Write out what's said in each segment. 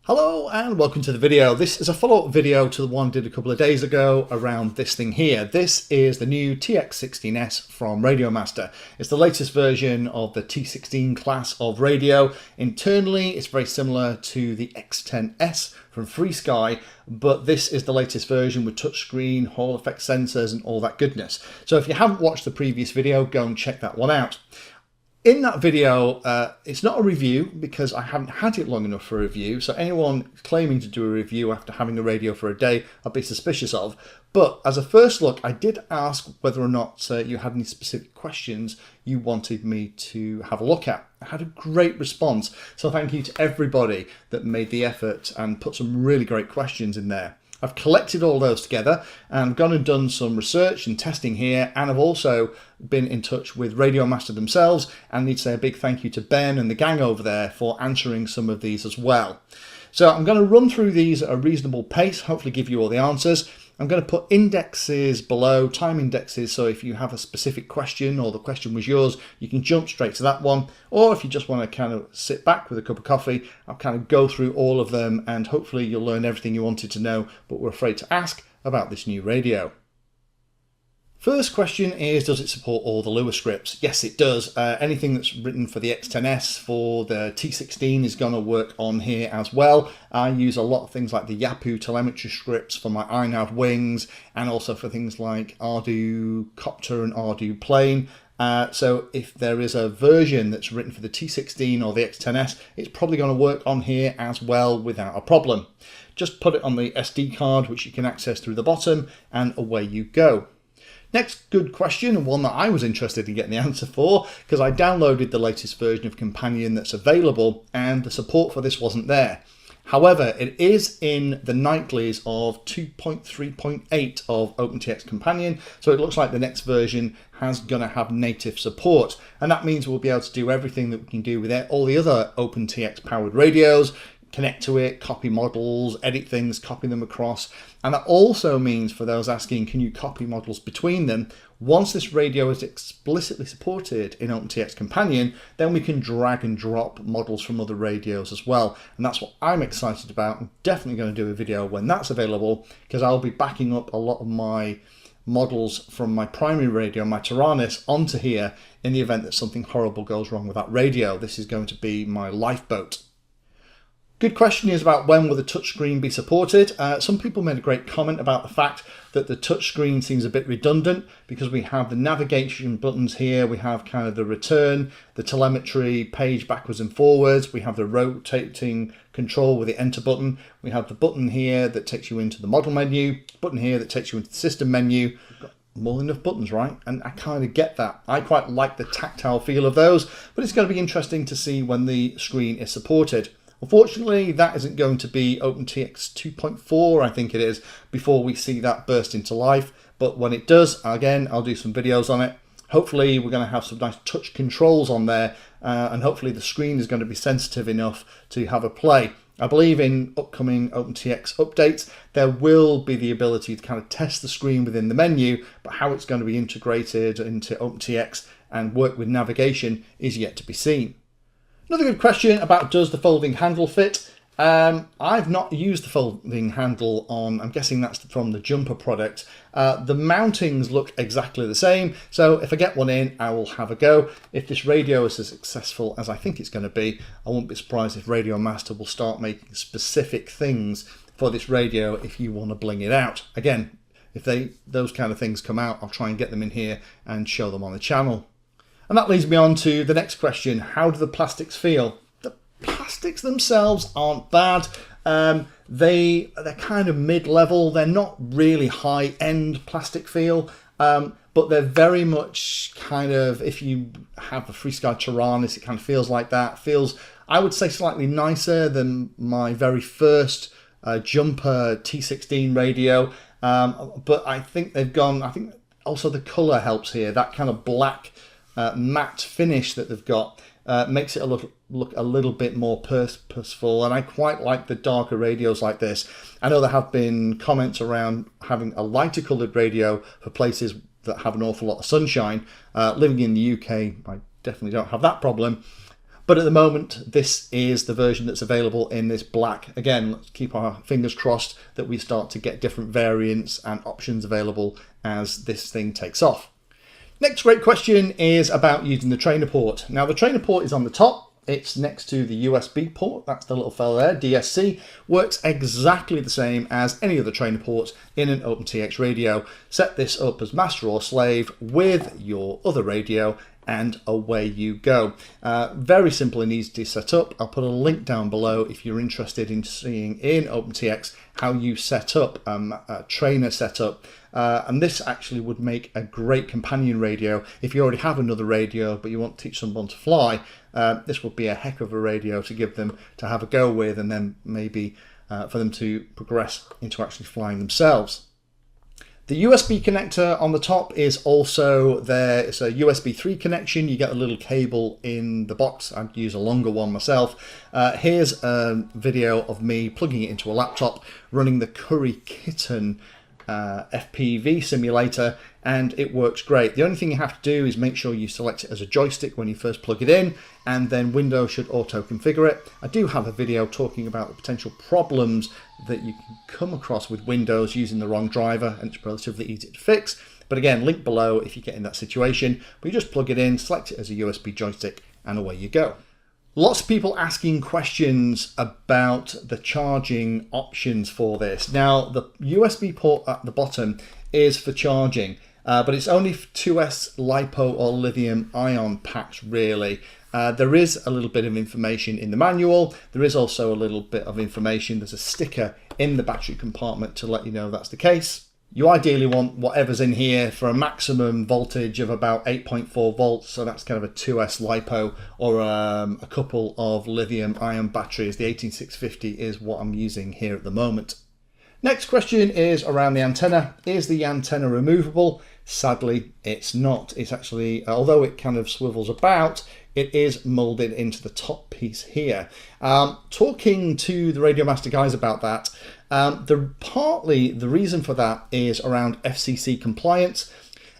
Hello and welcome to the video. This is a follow-up video to the one I did a couple of days ago around this thing here. This is the new TX16s from RadioMaster. It's the latest version of the T16 class of radio. Internally, it's very similar to the X10S from FrSky, but this is the latest version with touchscreen, Hall effect sensors and all that goodness. So if you haven't watched the previous video, go and check that one out. In that video, it's not a review because I haven't had it long enough for a review, so anyone claiming to do a review after having a radio for a day, I'd be suspicious of. But as a first look, I did ask whether or not you had any specific questions you wanted me to have a look at. I had a great response, so thank you to everybody that made the effort and put some really great questions in there. I've collected all those together and gone and done some research and testing here, and I've also been in touch with RadioMaster themselves, and need to say a big thank you to Ben and the gang over there for answering some of these as well. So I'm going to run through these at a reasonable pace, hopefully give you all the answers. I'm going to put indexes below, time indexes, so if you have a specific question or the question was yours, you can jump straight to that one. Or if you just want to kind of sit back with a cup of coffee, I'll kind of go through all of them and hopefully you'll learn everything you wanted to know but were afraid to ask about this new radio. First question is, does it support all the Lua scripts? Yes, it does. Anything that's written for the X10S for the T16 is going to work on here as well. I use a lot of things like the Yaapu telemetry scripts for my iNav wings and also for things like Ardu Copter and Ardu Plane. So if there is a version that's written for the T16 or the X10S, it's probably going to work on here as well without a problem. Just put it on the SD card, which you can access through the bottom, and away you go. Next good question, and one that I was interested in getting the answer for, because I downloaded the latest version of Companion that's available and the support for this wasn't there. However, it is in the nightlies of 2.3.8 of OpenTX Companion, so it looks like the next version has going to have native support, and that means we'll be able to do everything that we can do with all the other OpenTX powered radios. Connect to it, copy models, edit things, copy them across. And that also means, for those asking, can you copy models between them? Once this radio is explicitly supported in OpenTX Companion, then we can drag and drop models from other radios as well. And that's what I'm excited about. I'm definitely going to do a video when that's available, because I'll be backing up a lot of my models from my primary radio, my Taranis, onto here in the event that something horrible goes wrong with that radio. This is going to be my lifeboat. Good question is about when will the touchscreen be supported. Some people made a great comment about the fact that the touchscreen seems a bit redundant because we have the navigation buttons here, we have kind of the return, the telemetry, page backwards and forwards, we have the rotating control with the enter button, we have the button here that takes you into the model menu, button here that takes you into the system menu. We've got more than enough buttons, right? And I kind of get that. I quite like the tactile feel of those, but it's going to be interesting to see when the screen is supported. Unfortunately, that isn't going to be OpenTX 2.4, I think it is, before we see that burst into life. But when it does, again, I'll do some videos on it. Hopefully, we're going to have some nice touch controls on there, and hopefully the screen is going to be sensitive enough to have a play. I believe in upcoming OpenTX updates, there will be the ability to kind of test the screen within the menu, but how it's going to be integrated into OpenTX and work with navigation is yet to be seen. Another good question about, does the folding handle fit? I've not used the folding handle on, I'm guessing that's from the Jumper product. The mountings look exactly the same, so if I get one in, I will have a go. If this radio is as successful as I think it's going to be, I won't be surprised if RadioMaster will start making specific things for this radio if you want to bling it out. Again, if those kind of things come out, I'll try and get them in here and show them on the channel. And that leads me on to the next question. How do the plastics feel? The plastics themselves aren't bad. They're kind of mid-level. They're not really high-end plastic feel, but they're very much kind of, if you have a FrSky Taranis, it kind of feels like that. Feels, I would say, slightly nicer than my very first Jumper T16 radio. But I think they've gone, I think also the color helps here. That kind of black matte finish that they've got makes it look a little bit more purposeful, and I quite like the darker radios like this. I know there have been comments around having a lighter coloured radio for places that have an awful lot of sunshine. Living in the UK, I definitely don't have that problem, But at the moment, this is the version that's available in this black. Again, let's keep our fingers crossed that we start to get different variants and options available as this thing takes off. Next great question is about using the trainer port. Now the trainer port is on the top. It's next to the USB port. That's the little fella there, DSC. Works exactly the same as any other trainer ports in an OpenTX radio. Set this up as master or slave with your other radio and away you go. Very simple and easy to set up. I'll put a link down below if you're interested in seeing in OpenTX how you set up a trainer setup. And this actually would make a great companion radio. If you already have another radio but you want to teach someone to fly, this would be a heck of a radio to give them to have a go with, and then maybe for them to progress into actually flying themselves. The USB connector on the top is also there. It's a USB 3 connection. You get a little cable in the box. I'd use a longer one myself. Here's a video of me plugging it into a laptop, running the Curry Kitten FPV simulator, and it works great. The only thing you have to do is make sure you select it as a joystick when you first plug it in, and then Windows should auto configure it. I do have a video talking about the potential problems that you can come across with Windows using the wrong driver, and it's relatively easy to fix. But again, link below if you get in that situation. But you just plug it in, select it as a USB joystick, and away you go. Lots of people asking questions about the charging options for this. Now, the USB port at the bottom is for charging, but it's only for 2S LiPo or lithium ion packs, really. There is a little bit of information in the manual. There is also a little bit of information. There's a sticker in the battery compartment to let you know that's the case. You ideally want whatever's in here for a maximum voltage of about 8.4 volts. So that's kind of a 2S LiPo or a couple of lithium ion batteries. The 18650 is what I'm using here at the moment. Next question is around the antenna. Is the antenna removable? Sadly, it's not. It's actually, although it kind of swivels about, it is molded into the top piece here. Talking to the RadioMaster guys about that, partly the reason for that is around FCC compliance.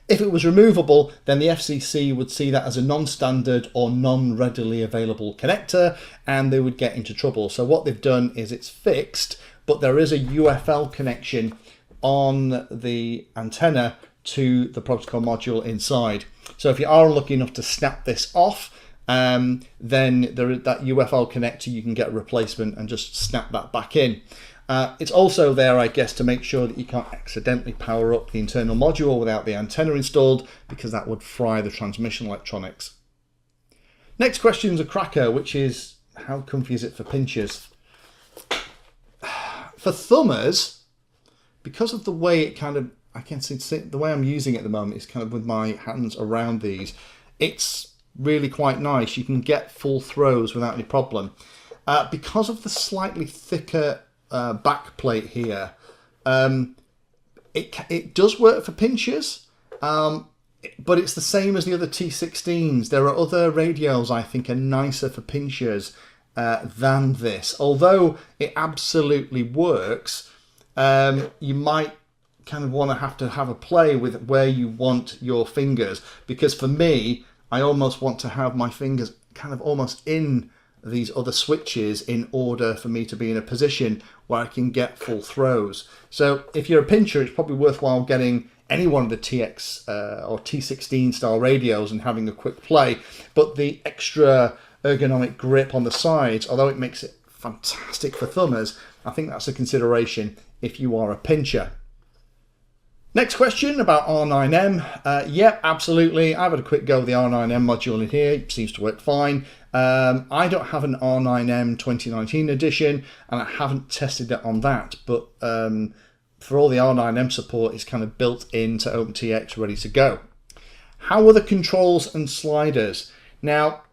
If it was removable, then the FCC would see that as a non-standard or non-readily available connector, and they would get into trouble. So what they've done is it's fixed, but there is a UFL connection on the antenna to the protocol module inside. So if you are lucky enough to snap this off, then there is that UFL connector, you can get a replacement and just snap that back in. It's also there, I guess, to make sure that you can't accidentally power up the internal module without the antenna installed, because that would fry the transmission electronics. Next question is a cracker, which is how comfy is it for pinchers? For thumbers, because of the way it kind of, I can see the way I'm using it at the moment is kind of with my hands around these, it's really quite nice. You can get full throws without any problem. Because of the slightly thicker back plate here, it does work for pinchers, but it's the same as the other T16s. There are other radios I think are nicer for pinchers than this. Although it absolutely works, you might kind of want to have a play with where you want your fingers, because for me, I almost want to have my fingers kind of almost in these other switches in order for me to be in a position where I can get full throws. So if you're a pincher, it's probably worthwhile getting any one of the TX or T16 style radios and having a quick play. But the extra ergonomic grip on the sides, although it makes it fantastic for thumbers, I think that's a consideration if you are a pincher. Next question about R9M. Yeah, absolutely. I've had a quick go with the R9M module in here. It seems to work fine. I don't have an R9M 2019 edition, and I haven't tested it on that, but for all the R9M support, it's kind of built into OpenTX, ready to go. How are the controls and sliders? Now,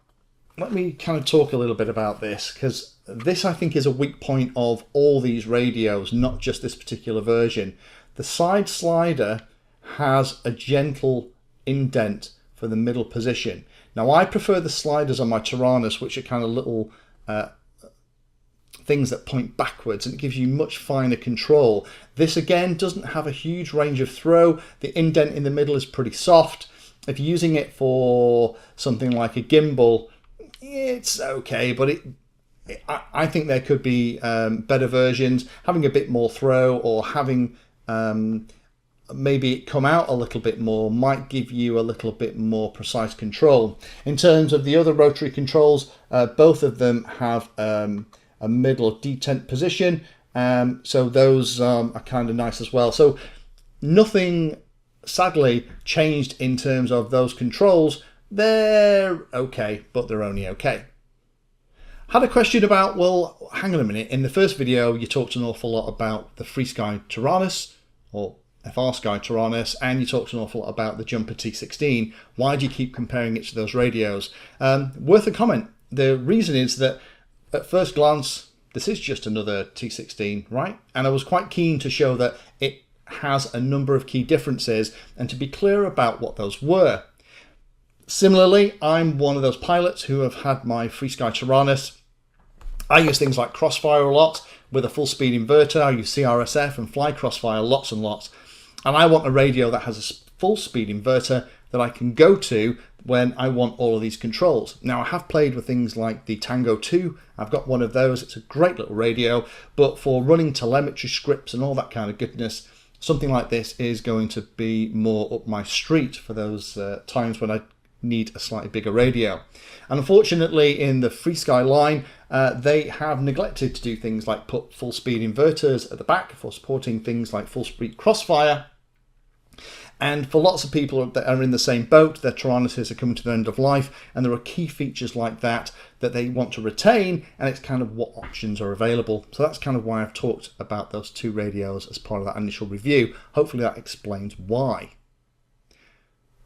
let me kind of talk a little bit about this, because this I think is a weak point of all these radios, not just this particular version. The side slider has a gentle indent for the middle position. Now I prefer the sliders on my Tyrannus, which are kind of little things that point backwards, and it gives you much finer control. This again doesn't have a huge range of throw. The indent in the middle is pretty soft. If you're using it for something like a gimbal, it's okay, but I think there could be better versions, having a bit more throw, or having maybe it come out a little bit more might give you a little bit more precise control. In terms of the other rotary controls, both of them have a middle detent position, so those are kind of nice as well. So nothing sadly changed in terms of those controls. They're okay, but they're only okay. Had a question about, well, hang on a minute, in the first video you talked an awful lot about the FrSky Tyrannus, or FrSky Tyrannus, and you talked an awful lot about the Jumper T16. Why do you keep comparing it to those radios? Worth a comment. The reason is that at first glance, this is just another T16, right? And I was quite keen to show that it has a number of key differences and to be clear about what those were. Similarly, I'm one of those pilots who have had my FrSky Tyrannus. I use things like Crossfire a lot with a full speed inverter. I use CRSF and fly Crossfire lots and lots. And I want a radio that has a full speed inverter that I can go to when I want all of these controls. Now, I have played with things like the Tango 2. I've got one of those. It's a great little radio, but for running telemetry scripts and all that kind of goodness, something like this is going to be more up my street for those times when I need a slightly bigger radio. And unfortunately, in the FrSky line, they have neglected to do things like put full speed inverters at the back for supporting things like full speed Crossfire. And for lots of people that are in the same boat, their Tyrannuses are coming to the end of life, and there are key features like that that they want to retain, and it's kind of what options are available. So that's kind of why I've talked about those two radios as part of that initial review. Hopefully that explains why.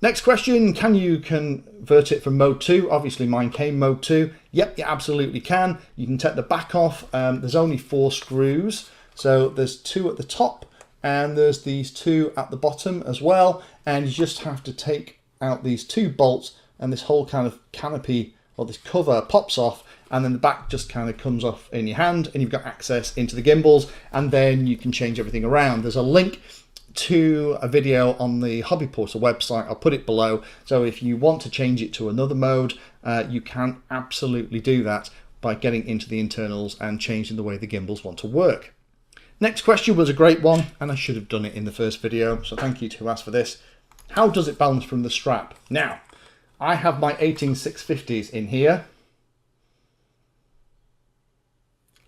Next question, can you convert it from mode 2? Obviously mine came mode 2. Yep, you absolutely can. You can take the back off. There's only 4 screws. So there's 2 at the top and there's these 2 at the bottom as well. And you just have to take out these 2 bolts and this whole kind of canopy or this cover pops off, and then the back just kind of comes off in your hand and you've got access into the gimbals, and then you can change everything around. There's a link to a video on the Hobby Portal website. I'll put it below. So if you want to change it to another mode, you can absolutely do that by getting into the internals and changing the way the gimbals want to work. Next question was a great one, and I should have done it in the first video, so thank you to who asked for this. How does it balance from the strap? Now, I have my 18650s in here.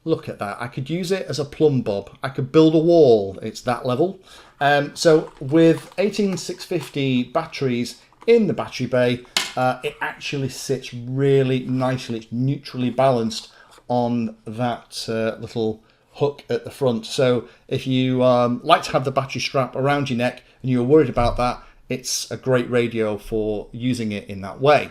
Look at that. I could use it as a plumb bob. I could build a wall. It's that level. So with 18650 batteries in the battery bay, it actually sits really nicely. It's neutrally balanced on that little hook at the front. So if you like to have the battery strap around your neck and you're worried about that, it's a great radio for using it in that way.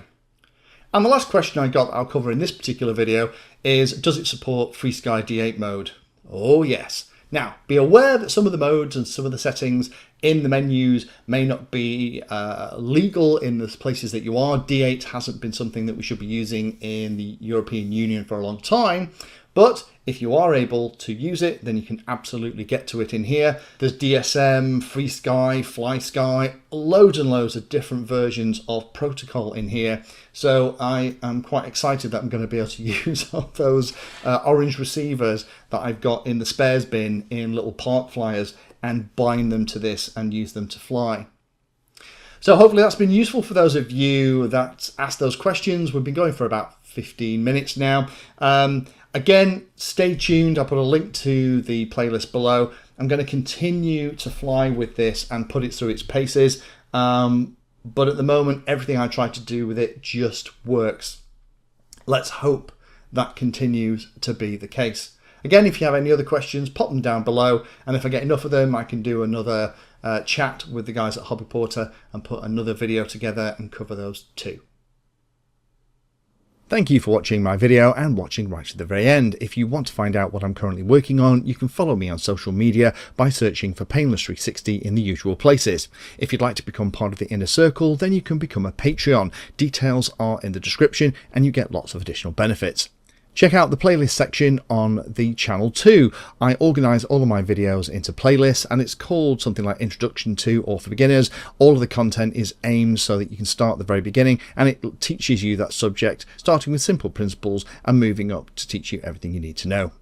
And the last question I got that I'll cover in this particular video is, does it support FrSky D8 mode? Oh yes. Now, be aware that some of the modes and some of the settings in the menus may not be legal in the places that you are. D8 hasn't been something that we should be using in the European Union for a long time. But if you are able to use it, then you can absolutely get to it in here. There's DSM, FrSky, FlySky, loads and loads of different versions of protocol in here. So I am quite excited that I'm going to be able to use all those orange receivers that I've got in the spares bin in little park flyers and bind them to this and use them to fly. So hopefully that's been useful for those of you that asked those questions. We've been going for about 15 minutes now. Again, stay tuned. I'll put a link to the playlist below. I'm going to continue to fly with this and put it through its paces. But at the moment, everything I try to do with it just works. Let's hope that continues to be the case. Again, if you have any other questions, pop them down below. And if I get enough of them, I can do another chat with the guys at Hobby Porter and put another video together and cover those too. Thank you for watching my video and watching right to the very end. If you want to find out what I'm currently working on, you can follow me on social media by searching for Painless360 in the usual places. If you'd like to become part of the inner circle, then you can become a Patreon. Details are in the description and you get lots of additional benefits. Check out the playlist section on the channel too. I organise all of my videos into playlists, and it's called something like Introduction to or for Beginners. All of the content is aimed so that you can start at the very beginning, and it teaches you that subject, starting with simple principles and moving up to teach you everything you need to know.